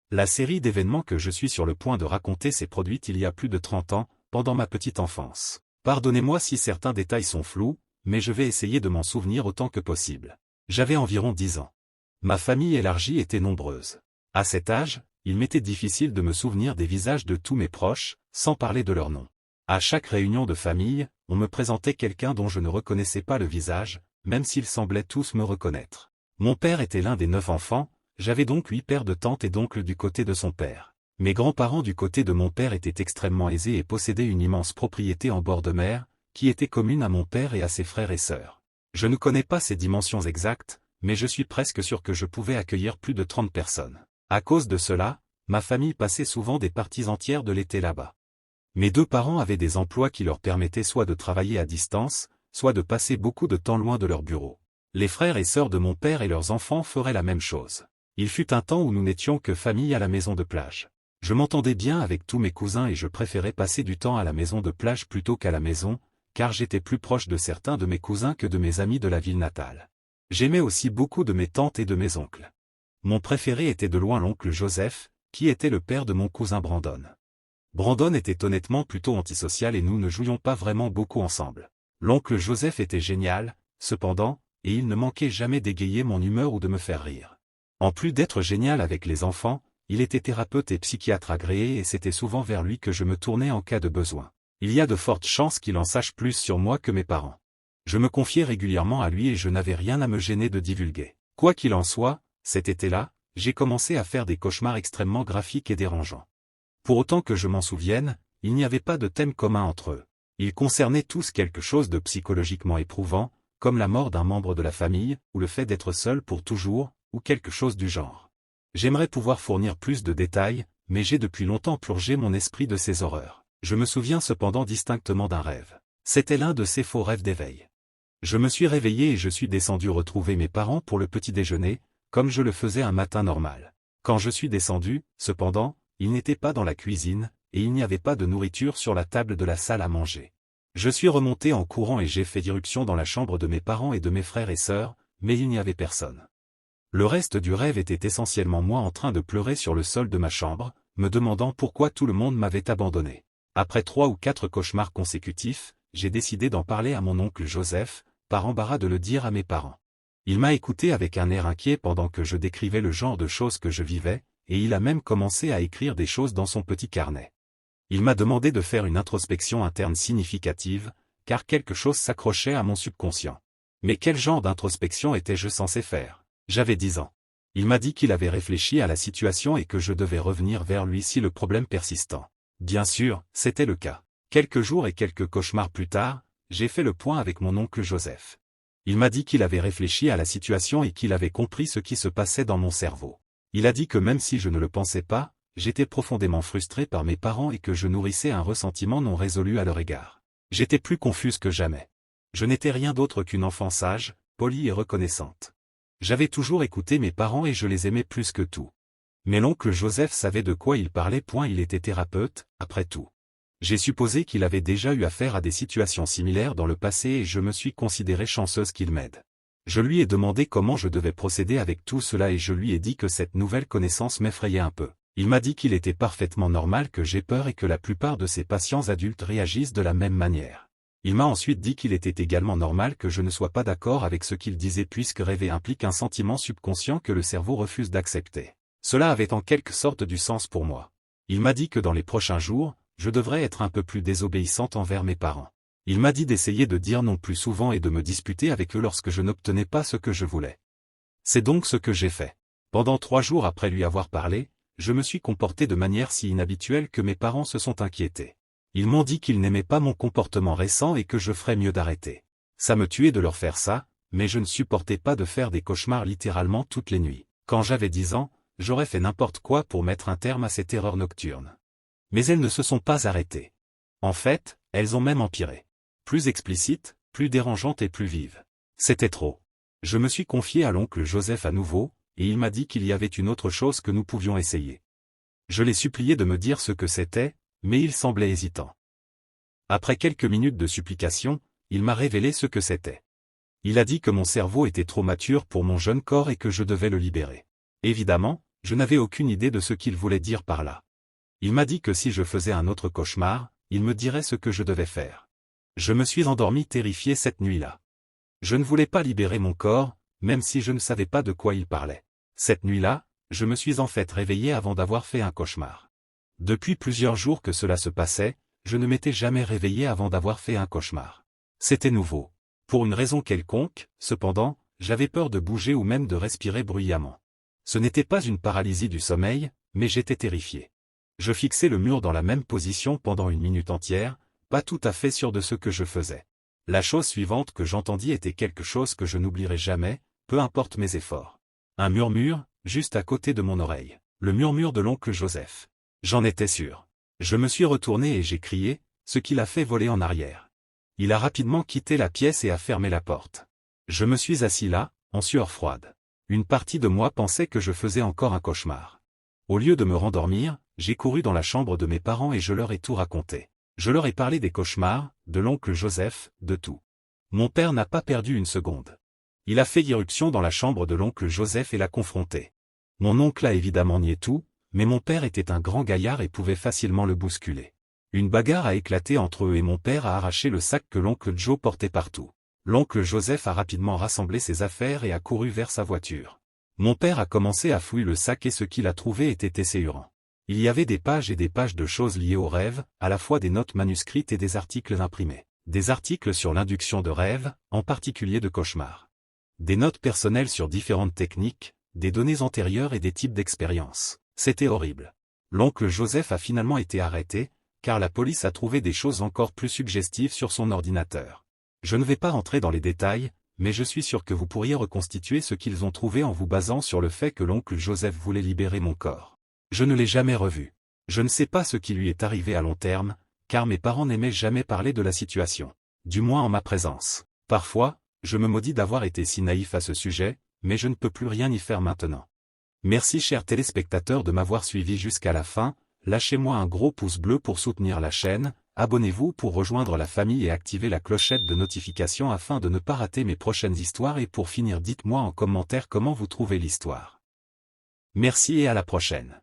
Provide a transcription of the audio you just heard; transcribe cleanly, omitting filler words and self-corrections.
La série d'événements que je suis sur le point de raconter s'est produite il y a plus de 30 ans, pendant ma petite enfance. Pardonnez-moi si certains détails sont flous, mais je vais essayer de m'en souvenir autant que possible. J'avais environ 10 ans. Ma famille élargie était nombreuse. À cet âge, il m'était difficile de me souvenir des visages de tous mes proches, sans parler de leurs noms. À chaque réunion de famille, on me présentait quelqu'un dont je ne reconnaissais pas le visage, même s'ils semblaient tous me reconnaître. Mon père était l'un des 9 enfants, j'avais donc 8 pères de tantes et d'oncles du côté de son père. Mes grands-parents du côté de mon père étaient extrêmement aisés et possédaient une immense propriété en bord de mer, qui était commune à mon père et à ses frères et sœurs. Je ne connais pas ses dimensions exactes, mais je suis presque sûr que je pouvais accueillir plus de 30 personnes. À cause de cela, ma famille passait souvent des parties entières de l'été là-bas. Mes 2 parents avaient des emplois qui leur permettaient soit de travailler à distance, soit de passer beaucoup de temps loin de leur bureau. Les frères et sœurs de mon père et leurs enfants feraient la même chose. Il fut un temps où nous n'étions que famille à la maison de plage. Je m'entendais bien avec tous mes cousins et je préférais passer du temps à la maison de plage plutôt qu'à la maison, car j'étais plus proche de certains de mes cousins que de mes amis de la ville natale. J'aimais aussi beaucoup de mes tantes et de mes oncles. Mon préféré était de loin l'oncle Joseph, qui était le père de mon cousin Brandon. Brandon était honnêtement plutôt antisocial et nous ne jouions pas vraiment beaucoup ensemble. L'oncle Joseph était génial, cependant, et il ne manquait jamais d'égayer mon humeur ou de me faire rire. En plus d'être génial avec les enfants, il était thérapeute et psychiatre agréé et c'était souvent vers lui que je me tournais en cas de besoin. Il y a de fortes chances qu'il en sache plus sur moi que mes parents. Je me confiais régulièrement à lui et je n'avais rien à me gêner de divulguer. Quoi qu'il en soit, cet été-là, j'ai commencé à faire des cauchemars extrêmement graphiques et dérangeants. Pour autant que je m'en souvienne, il n'y avait pas de thème commun entre eux. Ils concernaient tous quelque chose de psychologiquement éprouvant, comme la mort d'un membre de la famille, ou le fait d'être seul pour toujours, ou quelque chose du genre. J'aimerais pouvoir fournir plus de détails, mais j'ai depuis longtemps purgé mon esprit de ces horreurs. Je me souviens cependant distinctement d'un rêve. C'était l'un de ces faux rêves d'éveil. Je me suis réveillé et je suis descendu retrouver mes parents pour le petit déjeuner, comme je le faisais un matin normal. Quand je suis descendu, cependant, ils n'étaient pas dans la cuisine, et il n'y avait pas de nourriture sur la table de la salle à manger. Je suis remonté en courant et j'ai fait irruption dans la chambre de mes parents et de mes frères et sœurs, mais il n'y avait personne. Le reste du rêve était essentiellement moi en train de pleurer sur le sol de ma chambre, me demandant pourquoi tout le monde m'avait abandonné. Après 3 ou 4 cauchemars consécutifs, j'ai décidé d'en parler à mon oncle Joseph, par embarras de le dire à mes parents. Il m'a écouté avec un air inquiet pendant que je décrivais le genre de choses que je vivais, et il a même commencé à écrire des choses dans son petit carnet. Il m'a demandé de faire une introspection interne significative, car quelque chose s'accrochait à mon subconscient. Mais quel genre d'introspection étais-je censé faire? J'avais 10 ans. Il m'a dit qu'il avait réfléchi à la situation et que je devais revenir vers lui si le problème persistant. Bien sûr, c'était le cas. Quelques jours et quelques cauchemars plus tard, j'ai fait le point avec mon oncle Joseph. Il m'a dit qu'il avait réfléchi à la situation et qu'il avait compris ce qui se passait dans mon cerveau. Il a dit que même si je ne le pensais pas, j'étais profondément frustré par mes parents et que je nourrissais un ressentiment non résolu à leur égard. J'étais plus confuse que jamais. Je n'étais rien d'autre qu'une enfant sage, polie et reconnaissante. J'avais toujours écouté mes parents et je les aimais plus que tout. Mais l'oncle Joseph savait de quoi il parlait. Il était thérapeute, après tout. J'ai supposé qu'il avait déjà eu affaire à des situations similaires dans le passé et je me suis considérée chanceuse qu'il m'aide. Je lui ai demandé comment je devais procéder avec tout cela et je lui ai dit que cette nouvelle connaissance m'effrayait un peu. Il m'a dit qu'il était parfaitement normal que j'aie peur et que la plupart de ses patients adultes réagissent de la même manière. Il m'a ensuite dit qu'il était également normal que je ne sois pas d'accord avec ce qu'il disait puisque rêver implique un sentiment subconscient que le cerveau refuse d'accepter. Cela avait en quelque sorte du sens pour moi. Il m'a dit que dans les prochains jours, je devrais être un peu plus désobéissante envers mes parents. Il m'a dit d'essayer de dire non plus souvent et de me disputer avec eux lorsque je n'obtenais pas ce que je voulais. C'est donc ce que j'ai fait. Pendant 3 jours après lui avoir parlé, je me suis comporté de manière si inhabituelle que mes parents se sont inquiétés. Ils m'ont dit qu'ils n'aimaient pas mon comportement récent et que je ferais mieux d'arrêter. Ça me tuait de leur faire ça, mais je ne supportais pas de faire des cauchemars littéralement toutes les nuits. Quand j'avais 10 ans, j'aurais fait n'importe quoi pour mettre un terme à ces terreurs nocturnes. Mais elles ne se sont pas arrêtées. En fait, elles ont même empiré. Plus explicites, plus dérangeantes et plus vives. C'était trop. Je me suis confié à l'oncle Joseph à nouveau, et il m'a dit qu'il y avait une autre chose que nous pouvions essayer. Je l'ai supplié de me dire ce que c'était, mais il semblait hésitant. Après quelques minutes de supplication, il m'a révélé ce que c'était. Il a dit que mon cerveau était trop mature pour mon jeune corps et que je devais le libérer. Évidemment, Je n'avais aucune idée de ce qu'il voulait dire par là. Il m'a dit que si je faisais un autre cauchemar, il me dirait ce que je devais faire. Je me suis endormi terrifié cette nuit-là. Je ne voulais pas libérer mon corps, même si je ne savais pas de quoi il parlait. Cette nuit-là, je me suis en fait réveillé avant d'avoir fait un cauchemar. Depuis plusieurs jours que cela se passait, je ne m'étais jamais réveillé avant d'avoir fait un cauchemar. C'était nouveau. Pour une raison quelconque, cependant, j'avais peur de bouger ou même de respirer bruyamment. Ce n'était pas une paralysie du sommeil, mais j'étais terrifié. Je fixais le mur dans la même position pendant une minute entière, pas tout à fait sûr de ce que je faisais. La chose suivante que j'entendis était quelque chose que je n'oublierai jamais, peu importe mes efforts. Un murmure, juste à côté de mon oreille. Le murmure de l'oncle Joseph. J'en étais sûr. Je me suis retourné et j'ai crié, ce qui l'a fait voler en arrière. Il a rapidement quitté la pièce et a fermé la porte. Je me suis assis là, en sueur froide. Une partie de moi pensait que je faisais encore un cauchemar. Au lieu de me rendormir, j'ai couru dans la chambre de mes parents et je leur ai tout raconté. Je leur ai parlé des cauchemars, de l'oncle Joseph, de tout. Mon père n'a pas perdu une seconde. Il a fait irruption dans la chambre de l'oncle Joseph et l'a confronté. Mon oncle a évidemment nié tout, mais mon père était un grand gaillard et pouvait facilement le bousculer. Une bagarre a éclaté entre eux et mon père a arraché le sac que l'oncle Joe portait partout. L'oncle Joseph a rapidement rassemblé ses affaires et a couru vers sa voiture. Mon père a commencé à fouiller le sac et ce qu'il a trouvé était esséurant. Il y avait des pages et des pages de choses liées aux rêves, à la fois des notes manuscrites et des articles imprimés. Des articles sur l'induction de rêves, en particulier de cauchemars. Des notes personnelles sur différentes techniques, des données antérieures et des types d'expériences. C'était horrible. L'oncle Joseph a finalement été arrêté, car la police a trouvé des choses encore plus suggestives sur son ordinateur. Je ne vais pas rentrer dans les détails, mais je suis sûr que vous pourriez reconstituer ce qu'ils ont trouvé en vous basant sur le fait que l'oncle Joseph voulait libérer mon corps. Je ne l'ai jamais revu. Je ne sais pas ce qui lui est arrivé à long terme, car mes parents n'aimaient jamais parler de la situation. Du moins en ma présence. Parfois, je me maudis d'avoir été si naïf à ce sujet, mais je ne peux plus rien y faire maintenant. Merci chers téléspectateurs de m'avoir suivi jusqu'à la fin, lâchez-moi un gros pouce bleu pour soutenir la chaîne, abonnez-vous pour rejoindre la famille et activez la clochette de notification afin de ne pas rater mes prochaines histoires et pour finir dites-moi en commentaire comment vous trouvez l'histoire. Merci et à la prochaine.